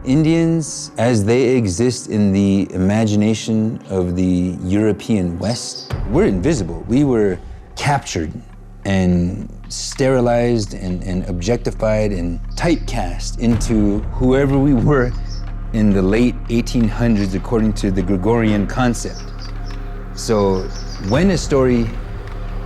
Indians, as they exist in the imagination of the European West, we're invisible. We were captured and sterilized and objectified and typecast into whoever we were in the late 1800s according to the Gregorian concept. So when a story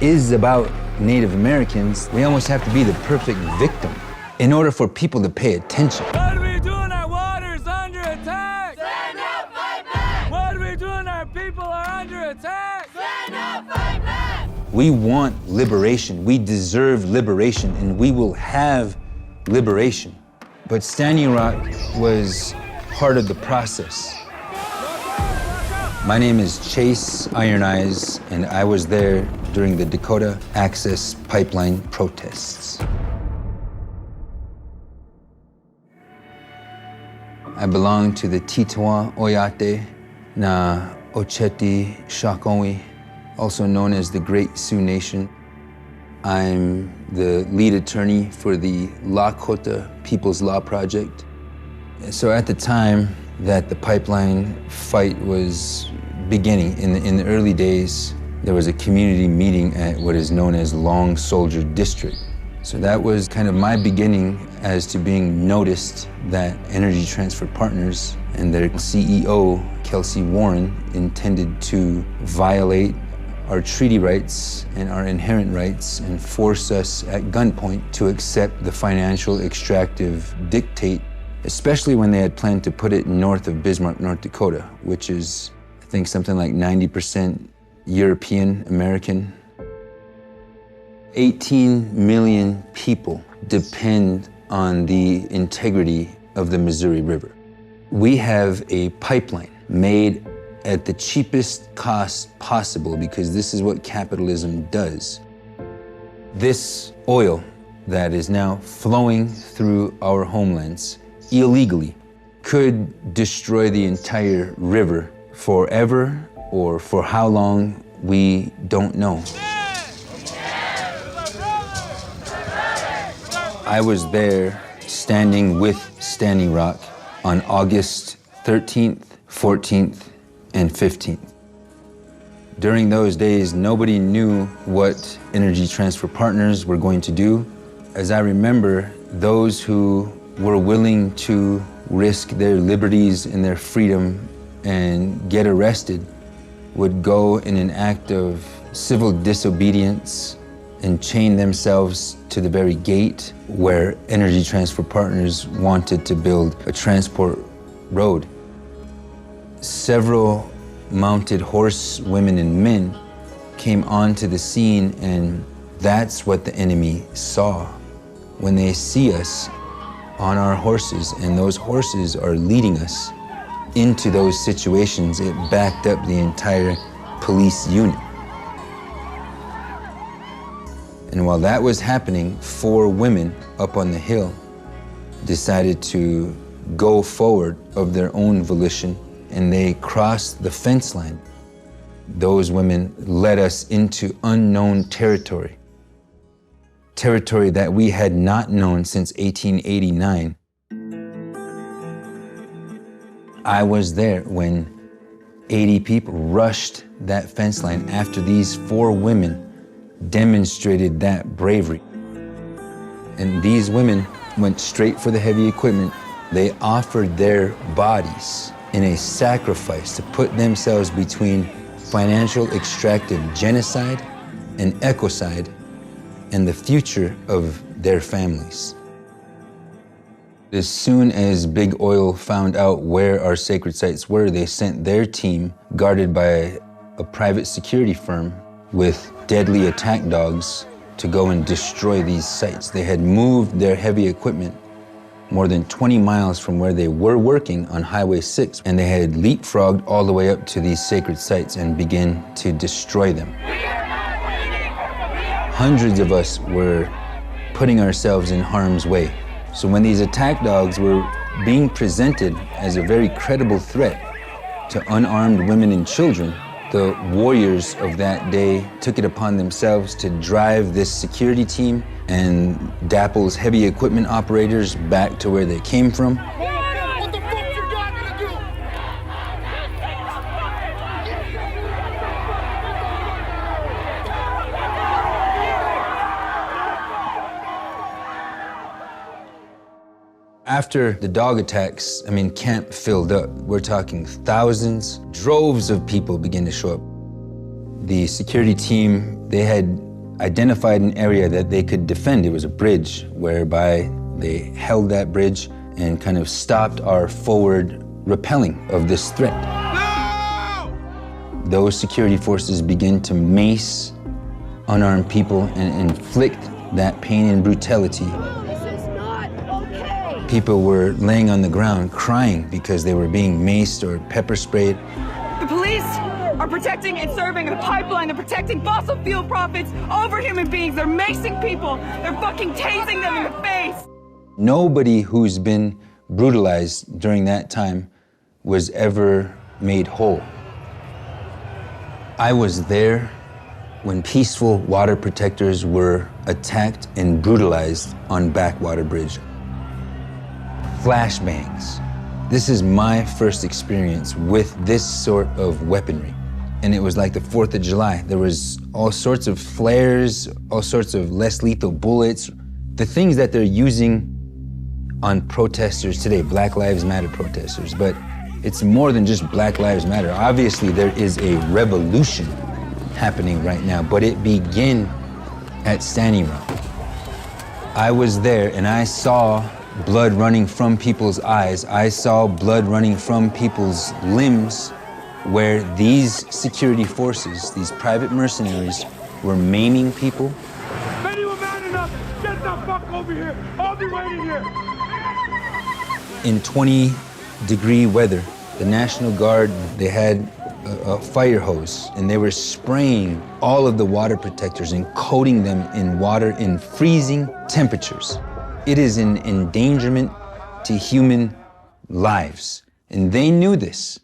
is about Native Americans, we almost have to be the perfect victim in order for people to pay attention. What are we doing? Our water's under attack! Stand up, fight back! What are we doing? Our people are under attack! Stand up, fight back! We want liberation. We deserve liberation, and we will have liberation. But Standing Rock was part of the process. My name is Chase Iron Eyes, and I was there during the Dakota Access Pipeline protests. I belong to the Titawa Oyate na Ocheti Shakonwi, also known as the Great Sioux Nation. I'm the lead attorney for the Lakota People's Law Project. So at the time that the pipeline fight was beginning, in the early days, there was a community meeting at what is known as Long Soldier District. So that was kind of my beginning as to being noticed that Energy Transfer Partners and their CEO, Kelsey Warren, intended to violate our treaty rights and our inherent rights and force us at gunpoint to accept the financial extractive dictate, especially when they had planned to put it north of Bismarck, North Dakota, which is, I think, something like 90% European American. 18 million people depend on the integrity of the Missouri River. We have a pipeline made at the cheapest cost possible because this is what capitalism does. This oil that is now flowing through our homelands illegally could destroy the entire river forever, or for how long, we don't know. I was there standing with Standing Rock on August 13th, 14th, and 15th. During those days, nobody knew what Energy Transfer Partners were going to do. As I remember, those who were willing to risk their liberties and their freedom and get arrested would go in an act of civil disobedience and chain themselves to the very gate where Energy Transfer Partners wanted to build a transport road. Several mounted horse women and men came onto the scene, and that's what the enemy saw. When they see us on our horses, and those horses are leading us into those situations, it backed up the entire police unit. And while that was happening, 4 women up on the hill decided to go forward of their own volition, and they crossed the fence line. Those women led us into unknown territory, territory that we had not known since 1889. I was there when 80 people rushed that fence line after these 4 women demonstrated that bravery. And these women went straight for the heavy equipment. They offered their bodies in a sacrifice to put themselves between financial extractive genocide and ecocide and the future of their families. As soon as Big Oil found out where our sacred sites were, they sent their team, guarded by a private security firm with deadly attack dogs, to go and destroy these sites. They had moved their heavy equipment more than 20 miles from where they were working on Highway 6, and they had leapfrogged all the way up to these sacred sites and began to destroy them. Hundreds of us were putting ourselves in harm's way. So when these attack dogs were being presented as a very credible threat to unarmed women and children, the warriors of that day took it upon themselves to drive this security team and Dapple's heavy equipment operators back to where they came from. After the dog attacks, camp filled up. We're talking thousands, droves of people began to show up. The security team, they had identified an area that they could defend. It was a bridge whereby they held that bridge and kind of stopped our forward repelling of this threat. No! Those security forces began to mace unarmed people and inflict that pain and brutality. This is not okay. People were laying on the ground crying because they were being maced or pepper sprayed. The police are protecting and serving the pipeline. They're protecting fossil fuel profits over human beings. They're macing people. They're fucking tasing them in the face. Nobody who's been brutalized during that time was ever made whole. I was there when peaceful water protectors were attacked and brutalized on Backwater Bridge. Flashbangs. This is my first experience with this sort of weaponry. And it was like the 4th of July. There was all sorts of flares, all sorts of less lethal bullets. The things that they're using on protesters today, Black Lives Matter protesters, but it's more than just Black Lives Matter. Obviously, there is a revolution happening right now, but it began at Standing Rock. I was there and I saw blood running from people's eyes. I saw blood running from people's limbs where these security forces, these private mercenaries, were maiming people. If anyone man enough, get the fuck over here. I'll be waiting here. In 20-degree weather, the National Guard, they had a fire hose, and they were spraying all of the water protectors and coating them in water in freezing temperatures. It is an endangerment to human lives, and they knew this.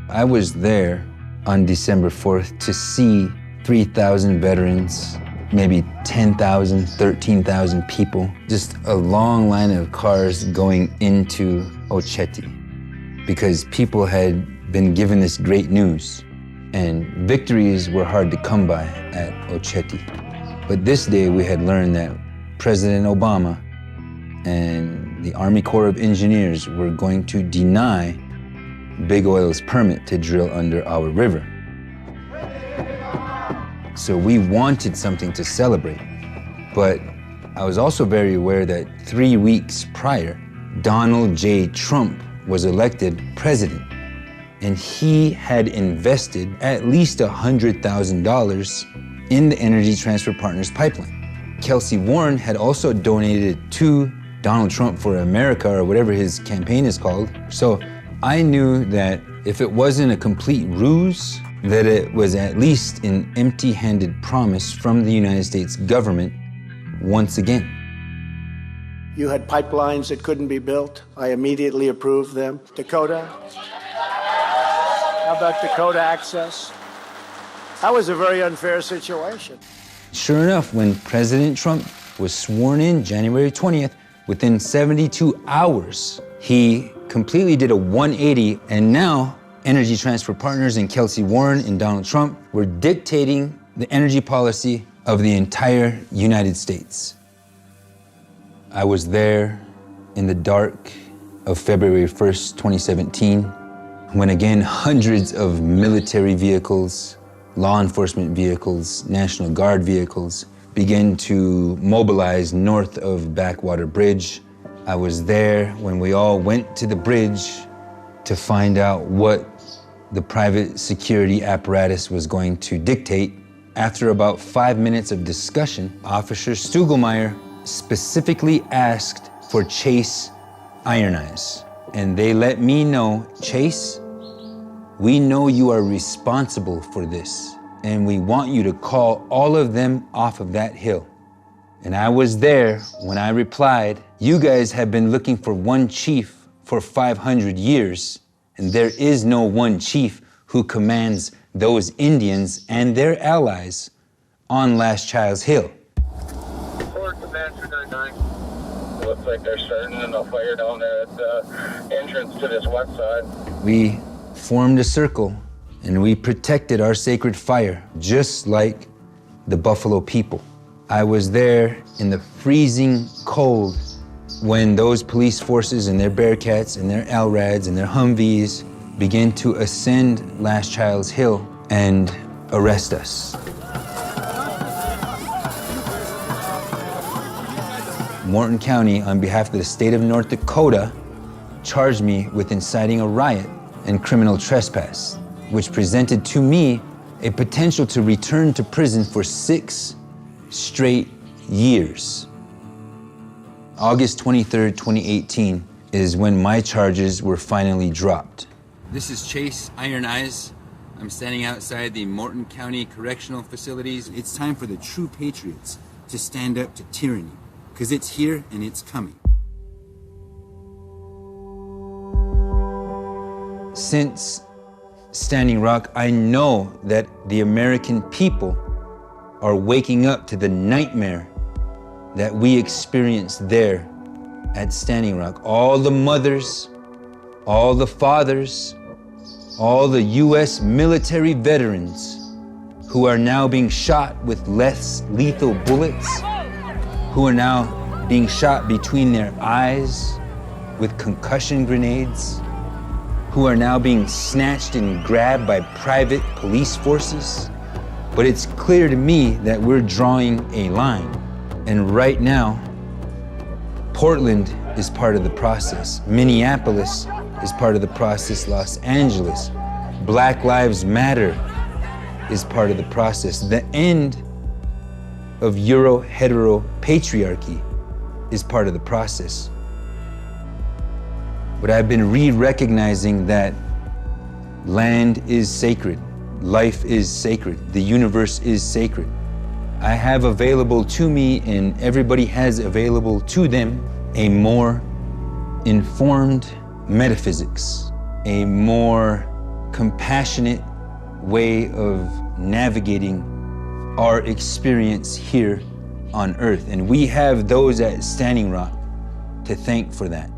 I was there on December 4th to see 3,000 veterans, maybe 10,000, 13,000 people, just a long line of cars going into Oceti, because people had been given this great news, and victories were hard to come by at Oceti. But this day we had learned that President Obama and the Army Corps of Engineers were going to deny Big Oil's permit to drill under our river. So we wanted something to celebrate, but I was also very aware that 3 weeks prior, Donald J. Trump was elected president, and he had invested at least $100,000 in the Energy Transfer Partners pipeline. Kelsey Warren had also donated to Donald Trump for America, or whatever his campaign is called. So I knew that if it wasn't a complete ruse, that it was at least an empty-handed promise from the United States government once again. You had pipelines that couldn't be built. I immediately approved them. Dakota? How about Dakota access? That was a very unfair situation. Sure enough, when President Trump was sworn in January 20th, within 72 hours, he completely did a 180, and now Energy Transfer Partners and Kelsey Warren and Donald Trump were dictating the energy policy of the entire United States. I was there in the dark of February 1st, 2017, when again hundreds of military vehicles, law enforcement vehicles, National Guard vehicles began to mobilize north of Backwater Bridge. I was there when we all went to the bridge to find out what the private security apparatus was going to dictate. After about 5 minutes of discussion, Officer Stugelmeyer specifically asked for Chase Iron Eyes. And they let me know, Chase, we know you are responsible for this, and we want you to call all of them off of that hill. And I was there when I replied, you guys have been looking for one chief for 500 years, and there is no one chief who commands those Indians and their allies on Last Child's Hill. Report Command 299. Looks like they're starting a fire down there at the entrance to this west side. We formed a circle and we protected our sacred fire, just like the Buffalo people. I was there in the freezing cold when those police forces and their Bearcats and their LRADs and their Humvees began to ascend Last Child's Hill and arrest us. Morton County, on behalf of the state of North Dakota, charged me with inciting a riot and criminal trespass, which presented to me a potential to return to prison for 6 straight years. August 23rd, 2018 is when my charges were finally dropped. This is Chase Iron Eyes. I'm standing outside the Morton County Correctional Facilities. It's time for the true patriots to stand up to tyranny, because it's here and it's coming. Since Standing Rock, I know that the American people are waking up to the nightmare that we experienced there at Standing Rock. All the mothers, all the fathers, all the US military veterans who are now being shot with less lethal bullets, who are now being shot between their eyes with concussion grenades, who are now being snatched and grabbed by private police forces. But it's clear to me that we're drawing a line. And right now, Portland is part of the process. Minneapolis is part of the process. Los Angeles. Black Lives Matter is part of the process. The end of Euro-hetero patriarchy is part of the process. But I've been re-recognizing that land is sacred, life is sacred, the universe is sacred. I have available to me, and everybody has available to them, a more informed metaphysics, a more compassionate way of navigating our experience here on Earth. And we have those at Standing Rock to thank for that.